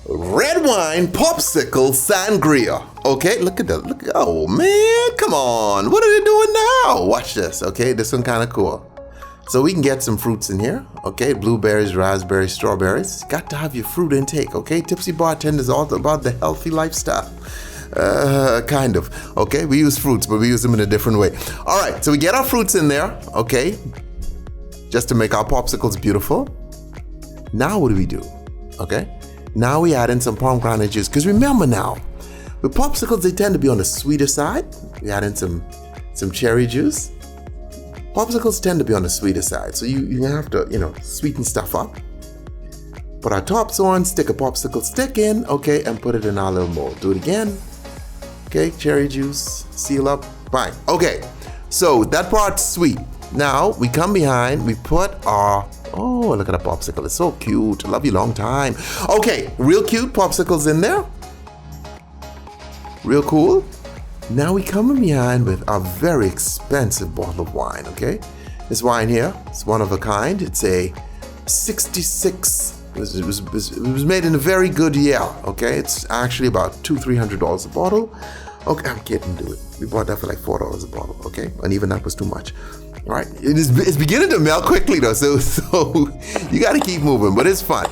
red wine, Popsicle, Sangria. Okay, look at that. Look, oh man, come on. What are they doing now? Watch this, okay? This one kind of cool. So we can get some fruits in here, okay? Blueberries, raspberries, strawberries. Got to have your fruit intake, okay? Tipsy Bartender is all about the healthy lifestyle. Kind of, okay? We use fruits, but we use them in a different way. All right, so we get our fruits in there, okay? Just to make our popsicles beautiful. Now what do? Okay? Now we add in some pomegranate juice, because remember now, with popsicles, they tend to be on the sweeter side. We add in some cherry juice. Popsicles tend to be on the sweeter side, so you have to, sweeten stuff up. Put our tops on, stick a popsicle stick in, okay, and put it in our little mold. Do it again. Okay, cherry juice, seal up, fine. Okay, so that part's sweet. Now we come behind, we put our, oh, look at that popsicle, it's so cute. I love you long time. Okay, real cute popsicles in there. Real cool. Now we come in behind with a very expensive bottle of wine, okay? This wine here, it's one of a kind. It's a 66, it was made in a very good year, okay? It's actually about $200-300 a bottle. Okay, I'm kidding, dude. We bought that for like $4 a bottle, okay? And even that was too much. All right, it's beginning to melt quickly though, so you gotta keep moving, but it's fun.